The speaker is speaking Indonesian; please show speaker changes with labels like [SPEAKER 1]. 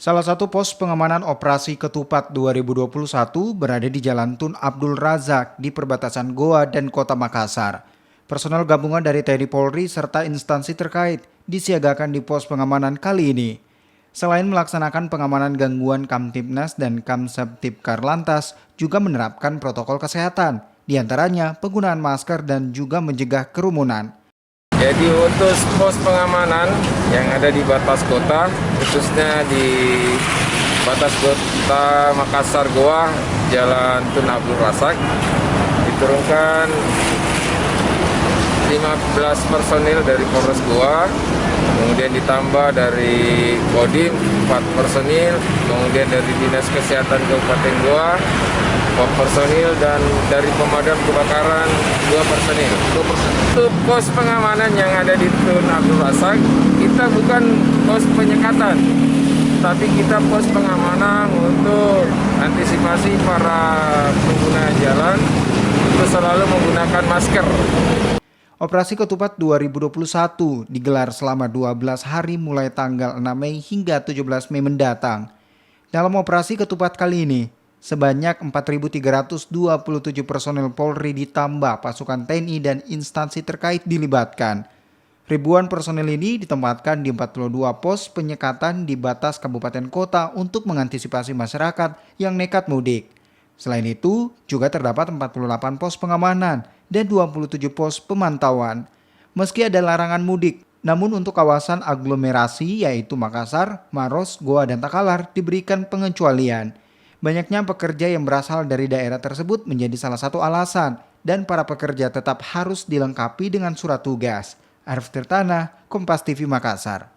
[SPEAKER 1] Salah satu pos pengamanan operasi Ketupat 2021 berada di Jalan Tun Abdul Razak di perbatasan Goa dan Kota Makassar. Personel gabungan dari TNI Polri serta instansi terkait disiagakan di pos pengamanan kali ini. Selain melaksanakan pengamanan gangguan Kamtibnas dan Kamsabtipkar Lantas juga menerapkan protokol kesehatan, diantaranya penggunaan masker dan juga mencegah kerumunan.
[SPEAKER 2] Jadi untuk pos pengamanan yang ada di batas kota, khususnya di batas kota Makassar Goa, Jalan Tun Abdul Razak, diturunkan 15 personil dari Polres Goa, kemudian ditambah dari Kodim 4 personil, kemudian dari Dinas Kesehatan Kabupaten Goa 4 personil, dan dari pemadam kebakaran 2 personil. Untuk pos pengamanan yang ada di Tun Abdul Razak, kita bukan pos penyekatan, tapi kita pos pengamanan untuk antisipasi para pengguna jalan untuk selalu menggunakan masker.
[SPEAKER 1] Operasi Ketupat 2021 digelar selama 12 hari mulai tanggal 6 Mei hingga 17 Mei mendatang. Dalam operasi Ketupat kali ini, sebanyak 4.327 personel Polri ditambah pasukan TNI dan instansi terkait dilibatkan. Ribuan personel ini ditempatkan di 42 pos penyekatan di batas kabupaten kota untuk mengantisipasi masyarakat yang nekat mudik. Selain itu, juga terdapat 48 pos pengamanan dan 27 pos pemantauan. Meski ada larangan mudik, namun untuk kawasan aglomerasi yaitu Makassar, Maros, Goa, dan Takalar diberikan pengecualian. Banyaknya pekerja yang berasal dari daerah tersebut menjadi salah satu alasan, dan para pekerja tetap harus dilengkapi dengan surat tugas. Arif Tirtana, Kompas TV Makassar.